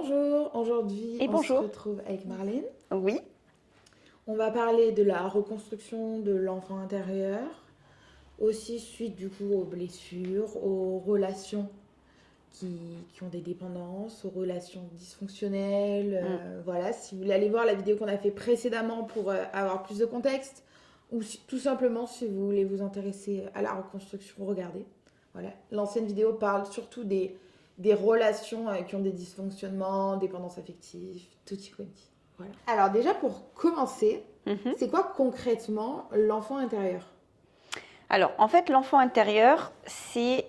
Bonjour, aujourd'hui on se Bonjour. retrouve avec Marlène. Oui. On va parler de la reconstruction de l'enfant intérieur, aussi suite du coup aux blessures, aux relations qui ont des dépendances, aux relations dysfonctionnelles. Voilà, si vous voulez aller voir la vidéo qu'on a fait précédemment pour avoir plus de contexte, ou tout simplement si vous voulez vous intéresser à la reconstruction, regardez. Voilà. L'ancienne vidéo parle surtout des relations qui ont des dysfonctionnements, dépendance affective, tutti quanti. Voilà. Alors déjà pour commencer, c'est quoi concrètement l'enfant intérieur? Alors, en fait, l'enfant intérieur, c'est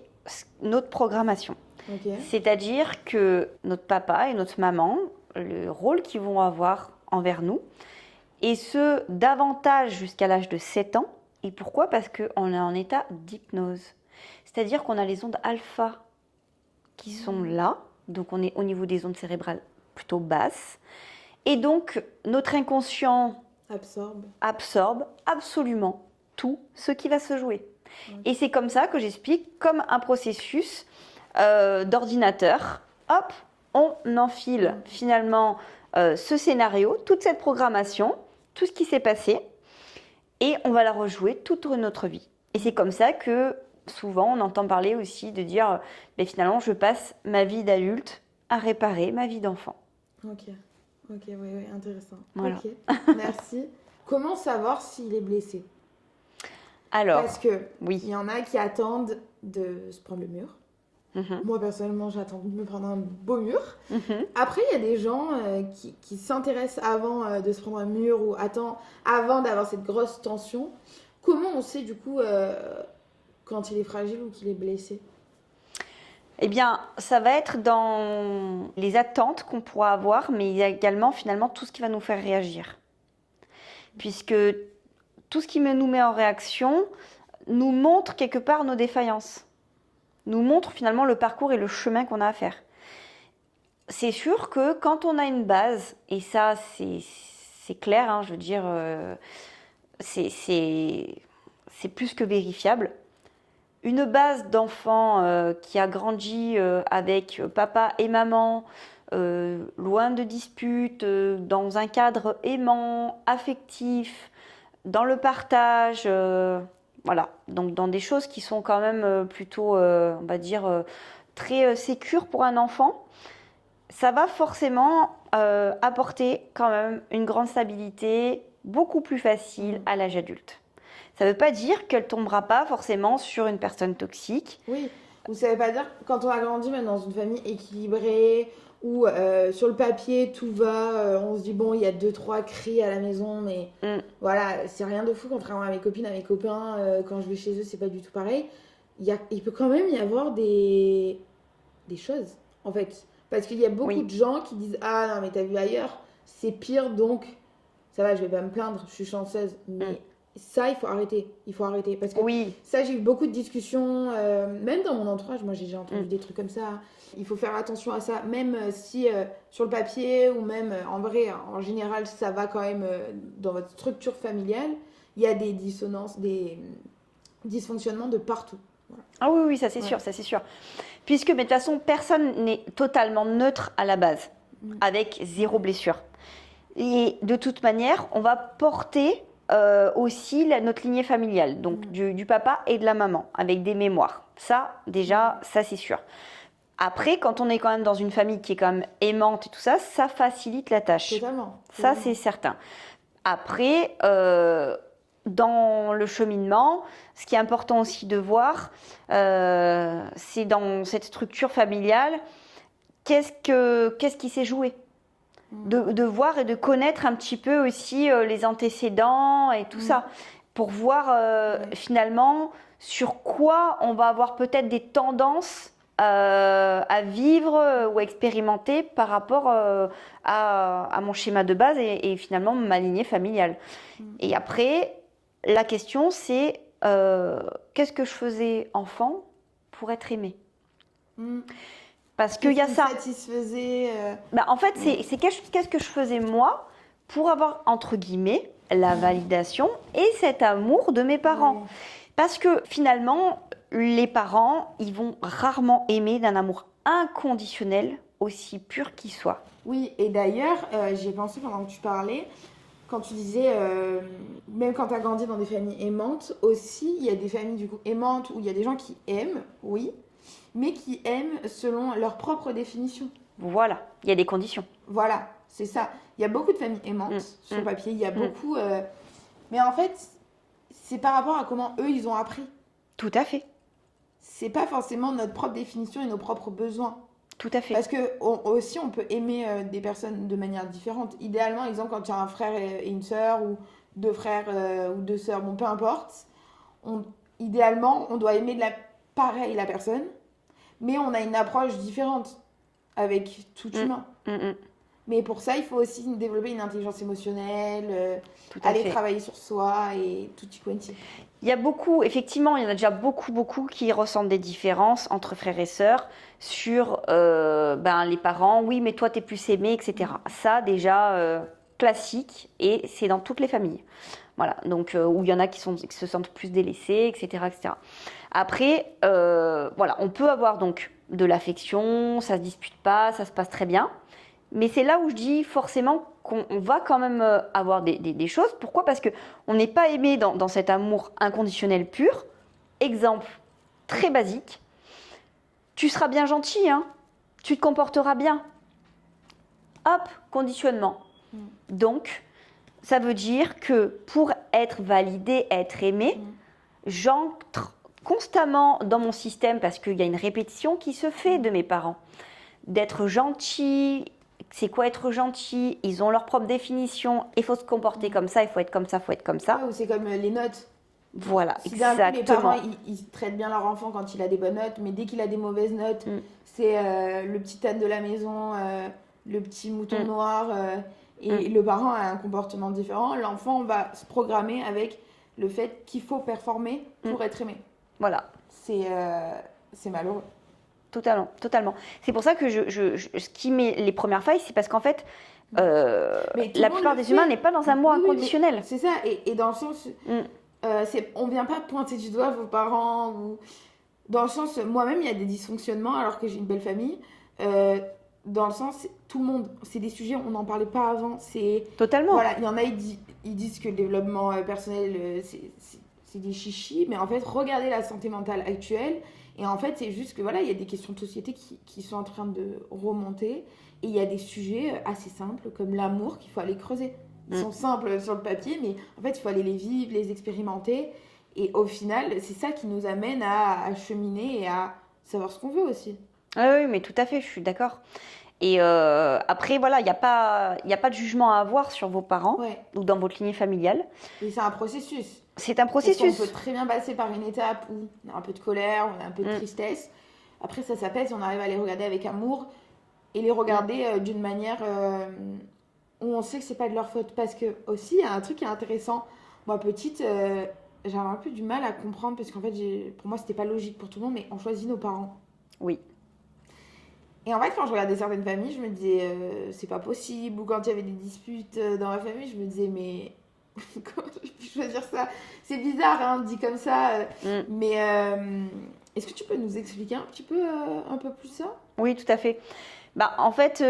notre programmation. Ok. C'est-à-dire que notre papa et notre maman, le rôle qu'ils vont avoir envers nous, et ce, davantage jusqu'à l'âge de 7 ans. Et pourquoi? Parce qu'on est en état d'hypnose. C'est-à-dire qu'on a les ondes alpha qui sont là, donc on est au niveau des ondes cérébrales plutôt basses. Et donc, notre inconscient absorbe absolument tout ce qui va se jouer. Et c'est comme ça que j'explique, comme un processus d'ordinateur. Hop, on enfile finalement ce scénario, toute cette programmation, tout ce qui s'est passé, et on va la rejouer toute notre vie. Et c'est comme ça que souvent on entend parler aussi de dire, mais finalement je passe ma vie d'adulte à réparer ma vie d'enfant. Ok, oui, intéressant. Voilà. Ok, merci. Comment savoir s'il est blessé? Alors, parce que oui. Il y en a qui attendent de se prendre le mur. Moi, personnellement, j'attends de me prendre un beau mur. Après, il y a des gens qui s'intéressent avant de se prendre un mur ou avant d'avoir cette grosse tension. Comment on sait, du coup, quand il est fragile ou qu'il est blessé? Eh bien, ça va être dans les attentes qu'on pourra avoir, mais il y a également, finalement, tout ce qui va nous faire réagir. Puisque tout ce qui nous met en réaction nous montre quelque part nos défaillances. Nous montre finalement le parcours et le chemin qu'on a à faire. C'est sûr que quand on a une base, et ça c'est clair, hein, je veux dire, c'est plus que vérifiable, une base d'enfant qui a grandi avec papa et maman, loin de disputes, dans un cadre aimant, affectif, dans le partage, voilà, donc dans des choses qui sont quand même plutôt, on va dire, très sécures pour un enfant, ça va forcément apporter quand même une grande stabilité, beaucoup plus facile à l'âge adulte. Ça ne veut pas dire qu'elle ne tombera pas forcément sur une personne toxique. Oui, ou ça ne veut pas dire que quand on a grandi même dans une famille équilibrée, où sur le papier tout va, on se dit bon, il y a 2-3 cris à la maison, mais voilà, c'est rien de fou, contrairement à mes copines, à mes copains, quand je vais chez eux, c'est pas du tout pareil. Il peut quand même y avoir des choses, en fait. Parce qu'il y a beaucoup de gens qui disent ah non, mais t'as vu ailleurs, c'est pire, donc ça va, je vais pas me plaindre, je suis chanceuse. Mais ça, il faut arrêter. Parce que ça, j'ai eu beaucoup de discussions, même dans mon entourage, moi j'ai entendu des trucs comme ça. Il faut faire attention à ça, même si sur le papier ou même en vrai, en général, ça va quand même dans votre structure familiale, il y a des dissonances, des dysfonctionnements de partout. Voilà. Ah oui, ça c'est sûr, ça c'est sûr. Puisque, mais de toute façon, personne n'est totalement neutre à la base, avec zéro blessure. Et de toute manière, on va porter aussi notre lignée familiale, donc du papa et de la maman, avec des mémoires. Ça, déjà, ça c'est sûr. Après, quand on est quand même dans une famille qui est quand même aimante et tout ça, ça facilite la tâche. Totalement. Ça, c'est certain. Après, dans le cheminement, ce qui est important aussi de voir, c'est dans cette structure familiale, qu'est-ce qui s'est joué? De voir et de connaître un petit peu aussi les antécédents et tout ça, pour voir finalement sur quoi on va avoir peut-être des tendances à vivre ou à expérimenter par rapport à mon schéma de base et finalement ma lignée familiale. Et après, la question c'est qu'est-ce que je faisais enfant pour être aimée? Parce qu'il y a ça. Satisfaisait. En fait, c'est qu'est-ce que je faisais moi pour avoir, entre guillemets, la validation et cet amour de mes parents. Parce que finalement, les parents, ils vont rarement aimer d'un amour inconditionnel aussi pur qu'il soit. Oui, et d'ailleurs, j'y ai pensé pendant que tu parlais, quand tu disais, même quand tu as grandi dans des familles aimantes, aussi, il y a des familles du coup aimantes où il y a des gens qui aiment, oui, mais qui aiment selon leur propre définition. Voilà, il y a des conditions. Voilà, c'est ça. Il y a beaucoup de familles aimantes sur le papier, il y a beaucoup... mais en fait, c'est par rapport à comment eux, ils ont appris. Tout à fait. C'est pas forcément notre propre définition et nos propres besoins. Tout à fait. Parce que aussi, on peut aimer des personnes de manière différente. Idéalement, exemple, quand tu as un frère et une sœur, ou deux frères ou deux sœurs, bon, peu importe, idéalement, on doit aimer pareil la personne, mais on a une approche différente avec tout humain. Mais pour ça, il faut aussi développer une intelligence émotionnelle, aller travailler sur soi et tout y quanti. Il y a beaucoup, effectivement, il y en a déjà beaucoup qui ressentent des différences entre frères et sœurs sur les parents. Oui, mais toi, t'es plus aimé, etc. Ça, déjà, classique, et c'est dans toutes les familles. Voilà, donc où il y en a qui se sentent plus délaissés, etc., etc. Après, voilà, on peut avoir donc de l'affection, ça se dispute pas, ça se passe très bien. Mais c'est là où je dis forcément qu'on va quand même avoir des choses. Pourquoi ? Parce qu'on n'est pas aimé dans cet amour inconditionnel pur. Exemple très basique. Tu seras bien gentil, hein ? Tu te comporteras bien. Hop, conditionnement. Donc, ça veut dire que pour être validé, être aimé, j'entre constamment dans mon système parce qu'il y a une répétition qui se fait de mes parents. D'être gentil... C'est quoi être gentil ? Ils ont leur propre définition. Il faut se comporter comme ça, il faut être comme ça, il faut être comme ça. Ouais, ou c'est comme les notes. Voilà, si exactement. Les parents, ils traitent bien leur enfant quand il a des bonnes notes, mais dès qu'il a des mauvaises notes, c'est le petit âne de la maison, le petit mouton noir, et le parent a un comportement différent. L'enfant va se programmer avec le fait qu'il faut performer pour être aimé. Voilà. C'est malheureux. Totalement. C'est pour ça que ce qui met les premières failles, c'est parce qu'en fait, la plupart des humains n'est pas dans un amour inconditionnel. C'est ça, et dans le sens, on vient pas pointer du doigt vos parents, ou dans le sens, moi-même, il y a des dysfonctionnements alors que j'ai une belle famille. Dans le sens, tout le monde, c'est des sujets, on n'en parlait pas avant. Totalement. Voilà, il y en a, ils disent que le développement personnel, c'est des chichis, mais en fait, regardez la santé mentale actuelle. Et en fait, c'est juste que voilà, il y a des questions de société qui sont en train de remonter. Et il y a des sujets assez simples, comme l'amour, qu'il faut aller creuser. Ils sont simples sur le papier, mais en fait, il faut aller les vivre, les expérimenter. Et au final, c'est ça qui nous amène à cheminer et à savoir ce qu'on veut aussi. Ah oui, mais tout à fait, je suis d'accord. Et après, voilà, il n'y a pas de jugement à avoir sur vos parents ou dans votre lignée familiale. Et c'est un processus. C'est un processus. On peut très bien passer par une étape où on a un peu de colère, on a un peu de tristesse. Après, ça s'apaise, on arrive à les regarder avec amour et les regarder d'une manière où on sait que c'est pas de leur faute. Parce que aussi, il y a un truc qui est intéressant. Moi, petite, j'avais un peu du mal à comprendre parce qu'en fait, pour moi, c'était pas logique pour tout le monde, mais on choisit nos parents. Oui. Et en fait, quand je regardais certaines familles, je me disais, c'est pas possible. Ou quand il y avait des disputes dans ma famille, je me disais, mais comment j'ai pu choisir ça ? C'est bizarre, hein, dit comme ça. Mais est-ce que tu peux nous expliquer un petit peu un peu plus ça ? Oui, tout à fait. En fait,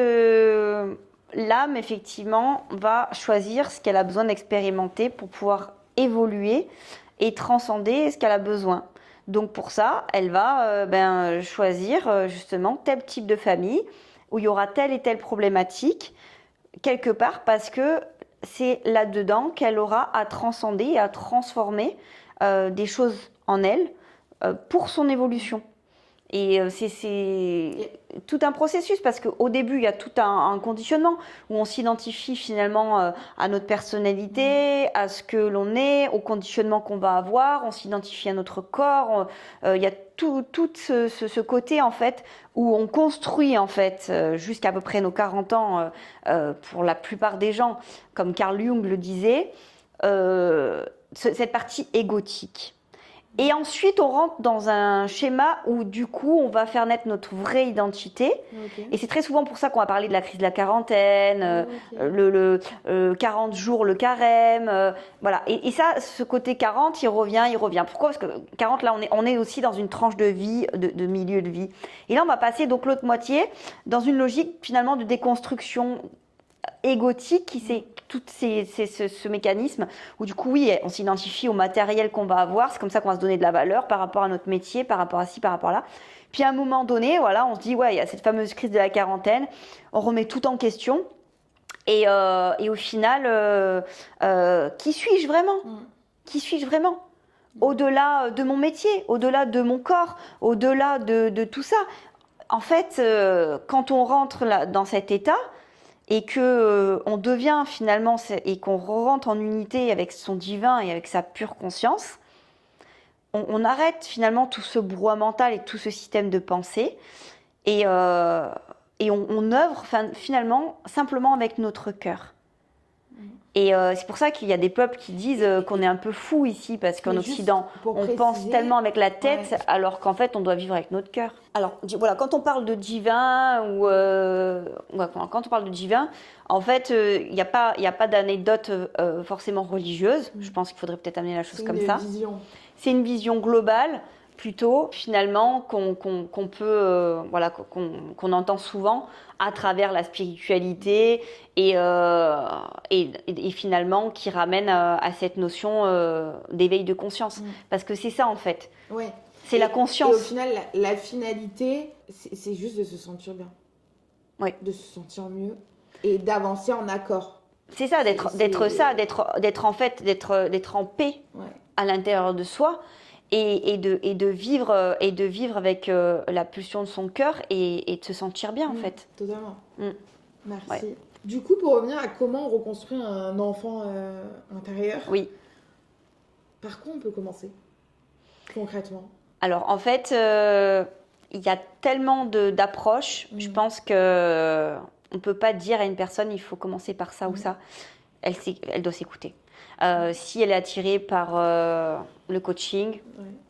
l'âme, effectivement, va choisir ce qu'elle a besoin d'expérimenter pour pouvoir évoluer et transcender ce qu'elle a besoin. Donc pour ça, elle va choisir justement tel type de famille où il y aura telle et telle problématique quelque part parce que c'est là-dedans qu'elle aura à transcender et à transformer des choses en elle pour son évolution. Et c'est tout un processus parce qu'au début, il y a tout un conditionnement où on s'identifie finalement à notre personnalité, à ce que l'on est, au conditionnement qu'on va avoir, on s'identifie à notre corps. Il y a tout ce côté en fait où on construit en fait jusqu'à à peu près nos 40 ans pour la plupart des gens, comme Carl Jung le disait, cette partie égotique. Et ensuite, on rentre dans un schéma où, du coup, on va faire naître notre vraie identité. Ok. Et c'est très souvent pour ça qu'on va parler de la crise de la quarantaine, Ok. le 40 jours, le carême. Voilà. Et ça, ce côté 40, il revient. Pourquoi? Parce que 40, là, on est aussi dans une tranche de vie, de milieu de vie. Et là, on va passer donc l'autre moitié dans une logique, finalement, de déconstruction égotique qui c'est ce mécanisme où du coup oui on s'identifie au matériel qu'on va avoir, c'est comme ça qu'on va se donner de la valeur par rapport à notre métier, par rapport à ci, par rapport à là, puis à un moment donné voilà on se dit ouais il y a cette fameuse crise de la quarantaine, on remet tout en question et au final qui suis-je vraiment au-delà de mon métier, au-delà de mon corps, au-delà de tout ça. En fait quand on rentre là, dans cet état et que on devient finalement et qu'on rentre en unité avec son divin et avec sa pure conscience, on arrête finalement tout ce brouhaha mental et tout ce système de pensée et on œuvre finalement simplement avec notre cœur. Et c'est pour ça qu'il y a des peuples qui disent qu'on est un peu fou ici, parce qu'en Occident, on pense tellement avec la tête, alors qu'en fait, on doit vivre avec notre cœur. Alors, voilà, quand on parle de divin, quand on parle de divin, en fait, il n'y a pas d'anecdote forcément religieuse. Je pense qu'il faudrait peut-être amener la chose comme ça. C'est une vision globale, plutôt, finalement, qu'on peut, qu'on entend souvent à travers la spiritualité et finalement qui ramène à cette notion d'éveil de conscience. Parce que c'est ça, en fait. Ouais. C'est la conscience. Et au final, la finalité, c'est juste de se sentir bien. Oui. De se sentir mieux et d'avancer en accord. C'est ça, d'être en paix à l'intérieur de soi. Et de vivre avec la pulsion de son cœur et de se sentir bien en fait. Totalement. Merci. Ouais. Du coup, pour revenir à comment on reconstruit un enfant intérieur, oui. Par quoi on peut commencer concrètement? Alors en fait, il y a tellement d'approches. Je pense que on peut pas dire à une personne il faut commencer par ça ou ça. Elle doit s'écouter. Si elle est attirée par le coaching,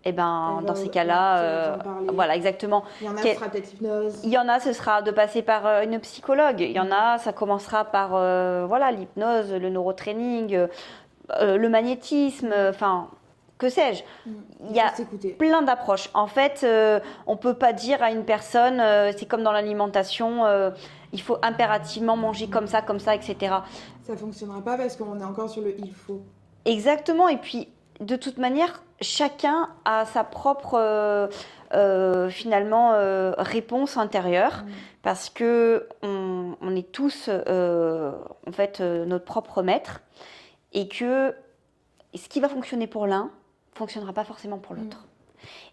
et ben dans ces cas-là, voilà exactement. Il y en a, ce sera peut-être l'hypnose. Il y en a, ce sera de passer par une psychologue. Il y en a, ça commencera par l'hypnose, le neurotraining, le magnétisme, enfin que sais-je. Il y a plein d'approches. En fait, on peut pas dire à une personne, c'est comme dans l'alimentation, il faut impérativement manger comme ça, etc. Ça fonctionnera pas parce qu'on est encore sur le il faut. Exactement. Et puis, de toute manière, chacun a sa propre réponse intérieure parce que on est tous en fait notre propre maître et que ce qui va fonctionner pour l'un fonctionnera pas forcément pour l'autre.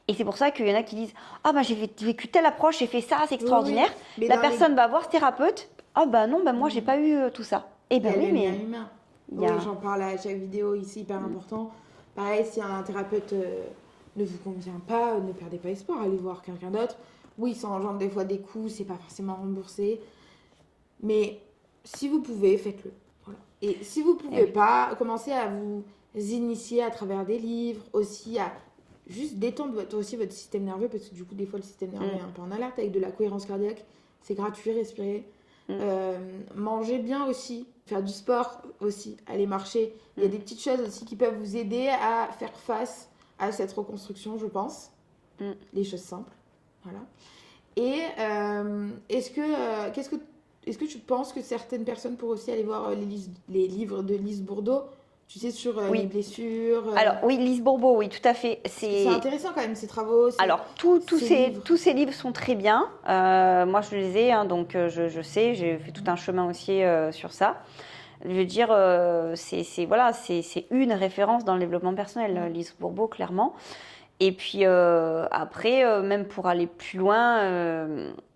Et c'est pour ça qu'il y en a qui disent « Ah, j'ai vécu telle approche, j'ai fait ça, c'est extraordinaire. Oui, la personne va voir ce thérapeute. Ah, non, moi, j'ai pas eu tout ça. » Eh bien oui, mais... humain. Oui, j'en parle à chaque vidéo ici, hyper important. Pareil, si un thérapeute ne vous convient pas, ne perdez pas espoir, allez voir quelqu'un d'autre. Oui, ça engendre des fois des coûts, c'est pas forcément remboursé. Mais si vous pouvez, faites-le. Voilà. Et si vous pouvez pas, commencez à vous initier à travers des livres, aussi à juste détendre votre système nerveux, parce que du coup, des fois, le système nerveux est un peu en alerte avec de la cohérence cardiaque. C'est gratuit, respirer. Manger bien aussi, faire du sport aussi, aller marcher. Il y a des petites choses aussi qui peuvent vous aider à faire face à cette reconstruction, je pense. Les choses simples. Voilà. Et est-ce que tu penses que certaines personnes pourraient aussi aller voir les livres de Lise Bourbeau, tu sais, sur les blessures Alors oui, Lise Bourbeau, oui, tout à fait. C'est intéressant quand même, ces travaux. Alors, tous ces livres sont très bien. Moi, je les ai, donc je sais, j'ai fait tout un chemin aussi sur ça. Je veux dire, c'est une référence dans le développement personnel, Lise Bourbeau, clairement. Et puis après, même pour aller plus loin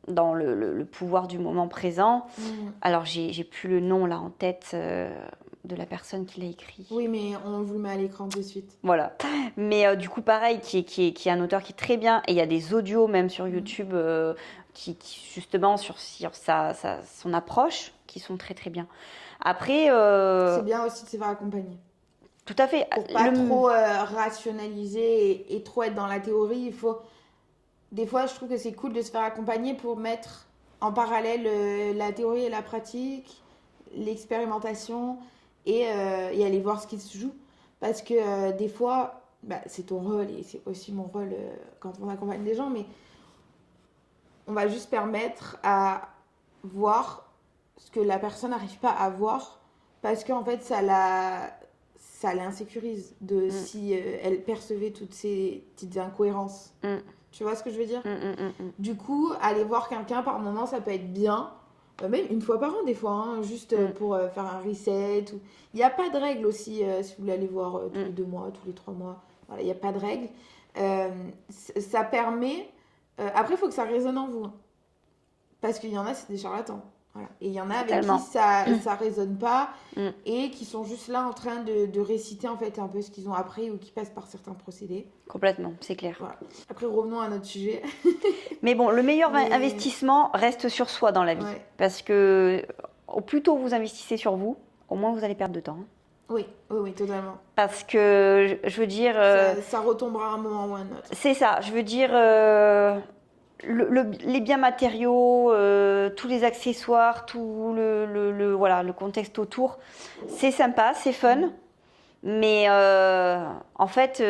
dans le pouvoir du moment présent, alors j'ai plus le nom là en tête de la personne qui l'a écrit. Oui, mais on vous le met à l'écran de suite. Voilà. Mais du coup, pareil, qui est un auteur qui est très bien. Et il y a des audios même sur YouTube qui justement sur son approche qui sont très très bien. Après... c'est bien aussi de se faire accompagner. Tout à fait. Pour pas trop rationaliser et trop être dans la théorie, il faut... Des fois, je trouve que c'est cool de se faire accompagner pour mettre en parallèle la théorie et la pratique, l'expérimentation et aller voir ce qui se joue. Parce que des fois, c'est ton rôle et c'est aussi mon rôle quand on accompagne des gens, mais on va juste permettre à voir ce que la personne n'arrive pas à voir parce qu'en fait, ça l'insécurise si elle percevait toutes ces petites incohérences. Tu vois ce que je veux dire? Du coup, aller voir quelqu'un par moment, ça peut être bien. Même une fois par an, des fois, hein, juste pour faire un reset. Il n'y a pas de règle aussi, si vous voulez aller voir tous les 2 mois, tous les 3 mois. Voilà, il n'y a pas de règle. Ça permet... après, il faut que ça résonne en vous. Hein. Parce qu'il y en a, c'est des charlatans. Voilà. Et il y en a avec qui ça résonne pas et qui sont juste là en train de réciter en fait un peu ce qu'ils ont appris ou qui passent par certains procédés. Complètement, c'est clair. Voilà. Après, revenons à notre sujet. Mais bon, le meilleur investissement reste sur soi dans la vie. Ouais. Parce que au plus tôt vous investissez sur vous, au moins vous allez perdre de temps. Hein. Oui, totalement. Parce que, je veux dire... ça retombera à un moment ou à un autre. C'est ça, je veux dire... les biens matériaux, tous les accessoires, tout le contexte autour, c'est sympa, c'est fun, mais en fait,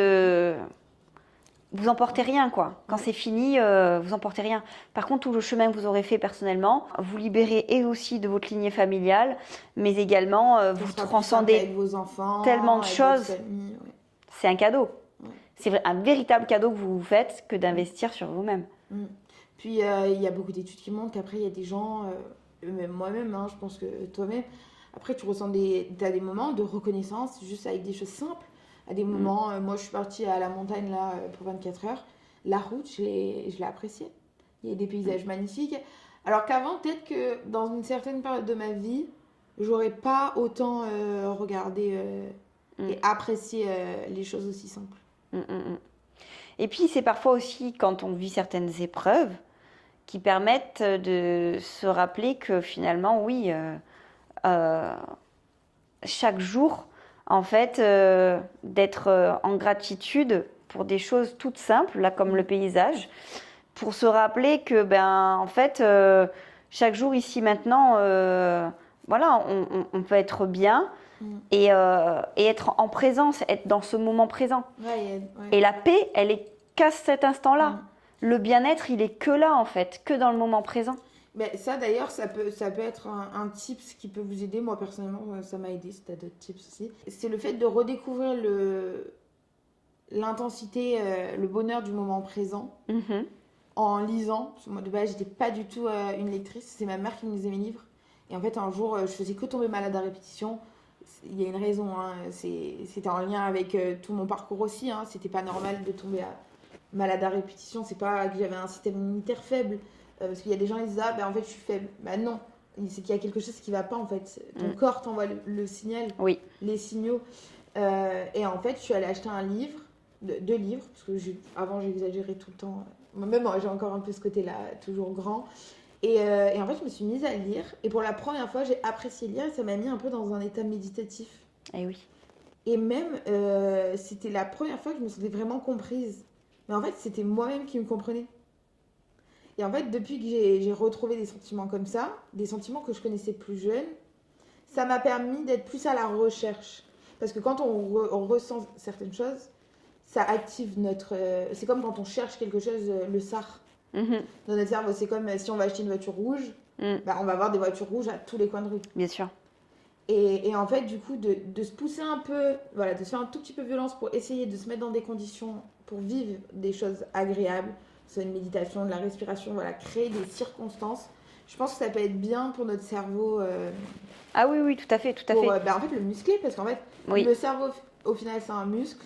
vous emportez rien, quoi. Quand c'est fini, vous emportez rien. Par contre, tout le chemin que vous aurez fait personnellement, vous libérez et aussi de votre lignée familiale, mais également vous transcendez avec vos enfants, tellement de choses. Famille, ouais. C'est un cadeau. Ouais. C'est un véritable cadeau que vous vous faites que d'investir sur vous-même. Puis il y a beaucoup d'études qui montrent qu'après il y a des gens, même moi-même, hein, je pense que toi-même, après tu ressens t'as des moments de reconnaissance juste avec des choses simples. À des moments, moi je suis partie à la montagne là pour 24 heures, la route je l'ai appréciée. Il y a des paysages magnifiques. Alors qu'avant peut-être que dans une certaine période de ma vie, j'aurais pas autant regardé et apprécié les choses aussi simples. Et puis c'est parfois aussi quand on vit certaines épreuves qui permettent de se rappeler que finalement, oui, chaque jour, en fait, d'être en gratitude pour des choses toutes simples, là comme le paysage, pour se rappeler que, en fait, chaque jour ici maintenant, voilà, on peut être bien et être en présence, être dans ce moment présent. Ouais. Et la paix, elle est qu'à cet instant-là. Le bien-être, il est que là, en fait, que dans le moment présent. Mais ça, d'ailleurs, ça peut être un tips qui peut vous aider. Moi, personnellement, ça m'a aidé. Si tu as d'autres tips aussi. C'est le fait de redécouvrir l'intensité, le bonheur du moment présent en lisant. Parce que moi, de base, j'étais pas du tout une lectrice. C'est ma mère qui me lisait mes livres. Et en fait, un jour, je faisais que tomber malade à répétition. Il y a une raison. Hein. C'était en lien avec tout mon parcours aussi. Hein. C'était pas normal de tomber malade à répétition. C'est pas que j'avais un système immunitaire faible. Parce qu'il y a des gens qui disent en fait je suis faible. Non, c'est qu'il y a quelque chose qui va pas en fait. Ton corps t'envoie le signal, les signaux. Et en fait je suis allée acheter un livre, 2 livres, parce que avant j'exagérais tout le temps. Même moi j'ai encore un peu ce côté-là, toujours grand. Et en fait je me suis mise à lire. Et pour la première fois j'ai apprécié lire et ça m'a mis un peu dans un état méditatif. Et oui. Et même c'était la première fois que je me sentais vraiment comprise. Mais en fait c'était moi-même qui me comprenais. Et en fait, depuis que j'ai retrouvé des sentiments comme ça, des sentiments que je connaissais plus jeune, ça m'a permis d'être plus à la recherche. Parce que quand on ressent certaines choses, ça active notre... c'est comme quand on cherche quelque chose, le SAR. Dans notre cerveau, c'est comme si on va acheter une voiture rouge, on va avoir des voitures rouges à tous les coins de rue. Bien sûr. Et en fait, du coup, de se pousser un peu, voilà, de se faire un tout petit peu violence pour essayer de se mettre dans des conditions pour vivre des choses agréables, c'est une méditation, de la respiration, voilà, créer des circonstances. Je pense que ça peut être bien pour notre cerveau. Ah oui, tout à fait. En fait, le muscler, parce qu'en fait, le cerveau, au final, c'est un muscle.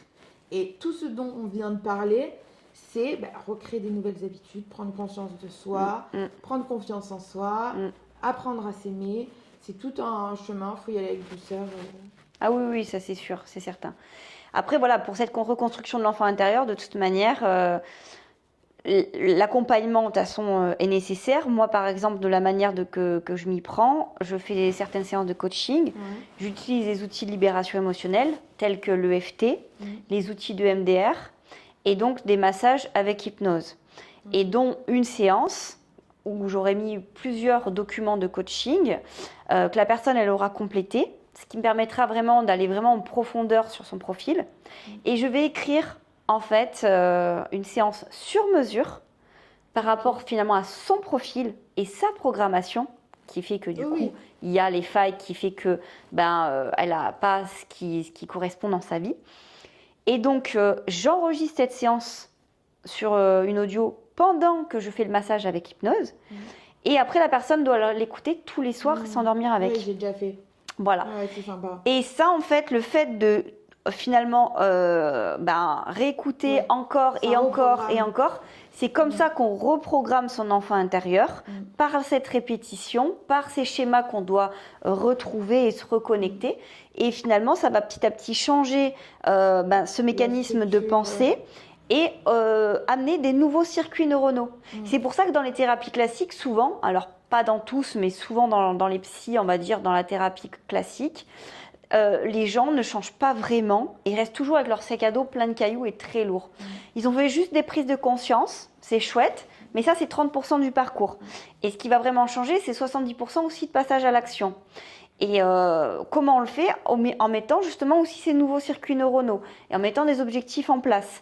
Et tout ce dont on vient de parler, c'est recréer des nouvelles habitudes, prendre conscience de soi, prendre confiance en soi, apprendre à s'aimer. C'est tout un chemin, il faut y aller avec douceur. Ah oui, ça c'est sûr, c'est certain. Après, voilà, pour cette reconstruction de l'enfant intérieur, de toute manière... l'accompagnement, de toute façon, est nécessaire. Moi, par exemple, de la manière que je m'y prends, je fais certaines séances de coaching. J'utilise les outils de libération émotionnelle, tels que l'EFT, les outils de MDR, et donc des massages avec hypnose. Et dont une séance où j'aurais mis plusieurs documents de coaching que la personne, elle aura complété, ce qui me permettra vraiment d'aller vraiment en profondeur sur son profil. Et je vais écrire en fait une séance sur mesure par rapport finalement à son profil et sa programmation, qui fait que du coup il y a les failles, qui fait que elle n'a pas ce qui correspond dans sa vie. Et donc j'enregistre cette séance sur une audio pendant que je fais le massage avec hypnose. Et après la personne doit l'écouter tous les soirs et s'endormir avec. Oui, j'ai déjà fait. Voilà. Ouais, c'est sympa. Et ça, en fait, le fait de finalement réécouter encore et encore et encore, c'est comme ça qu'on reprogramme son enfant intérieur par cette répétition, par ces schémas qu'on doit retrouver et se reconnecter. Et finalement, ça va petit à petit changer ce mécanisme de pensée. Et amener des nouveaux circuits neuronaux. C'est pour ça que dans les thérapies classiques, souvent, alors pas dans tous, mais souvent dans les psys, on va dire, dans la thérapie classique, les gens ne changent pas vraiment et restent toujours avec leur sac à dos plein de cailloux et très lourd. Ils ont fait juste des prises de conscience, c'est chouette, mais ça c'est 30% du parcours. Et ce qui va vraiment changer, c'est 70% aussi de passage à l'action. Et comment on le fait? En mettant justement aussi ces nouveaux circuits neuronaux et en mettant des objectifs en place.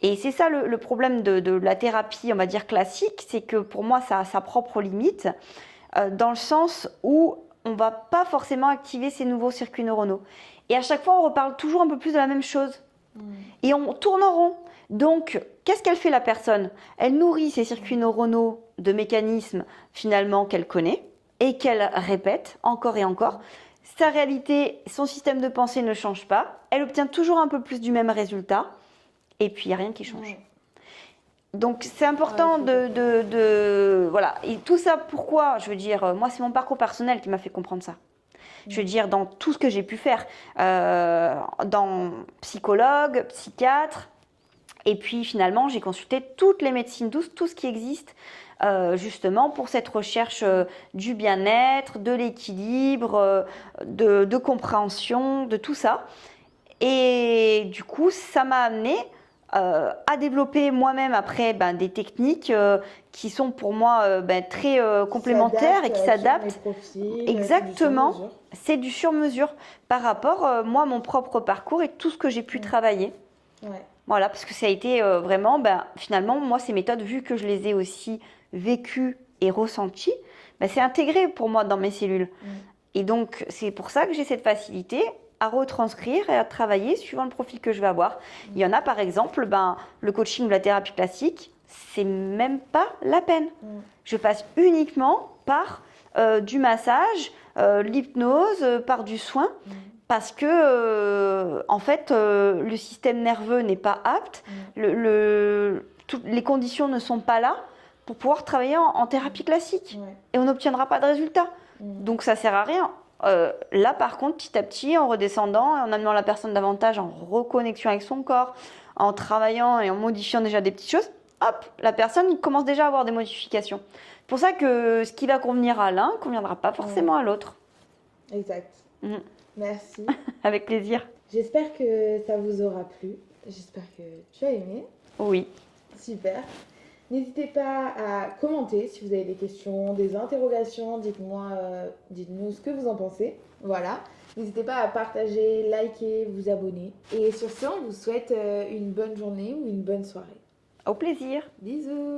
Et c'est ça le problème de la thérapie, on va dire classique, c'est que pour moi ça a sa propre limite, dans le sens où on ne va pas forcément activer ces nouveaux circuits neuronaux. Et à chaque fois on reparle toujours un peu plus de la même chose. Et on tourne en rond. Donc qu'est-ce qu'elle fait la personne? Elle nourrit ces circuits neuronaux de mécanismes finalement qu'elle connaît et qu'elle répète encore et encore. Sa réalité, son système de pensée ne change pas. Elle obtient toujours un peu plus du même résultat. Et puis, il n'y a rien qui change. Donc, c'est important voilà. Et tout ça, pourquoi? Je veux dire, moi, c'est mon parcours personnel qui m'a fait comprendre ça. Je veux dire, dans tout ce que j'ai pu faire, dans psychologue, psychiatre, et puis finalement, j'ai consulté toutes les médecines douces, tout ce qui existe, justement pour cette recherche du bien-être, de l'équilibre, de compréhension, de tout ça. Et du coup, ça m'a amené à développer moi-même après des techniques qui sont pour moi très complémentaires et qui s'adaptent. Exactement, c'est du sur-mesure par rapport moi à mon propre parcours et tout ce que j'ai pu travailler. Voilà, parce que ça a été vraiment, finalement, moi ces méthodes, vu que je les ai aussi vécues et ressenties, c'est intégré pour moi dans mes cellules. Et donc c'est pour ça que j'ai cette facilité à retranscrire et à travailler suivant le profil que je vais avoir. Il y en a par exemple, le coaching ou la thérapie classique, c'est même pas la peine. Je passe uniquement par du massage, l'hypnose, par du soin, parce que en fait le système nerveux n'est pas apte, les conditions ne sont pas là pour pouvoir travailler en thérapie classique. Et on n'obtiendra pas de résultat. Donc ça sert à rien. Là par contre, petit à petit, en redescendant, en amenant la personne davantage en reconnexion avec son corps, en travaillant et en modifiant déjà des petites choses, hop, la personne commence déjà à avoir des modifications. C'est pour ça que ce qui va convenir à l'un ne conviendra pas forcément à l'autre. Exact. Merci. Avec plaisir. J'espère que ça vous aura plu. J'espère que tu as aimé. Oui. Super. N'hésitez pas à commenter si vous avez des questions, des interrogations. Dites-nous ce que vous en pensez. Voilà. N'hésitez pas à partager, liker, vous abonner. Et sur ce, on vous souhaite une bonne journée ou une bonne soirée. Au plaisir. Bisous.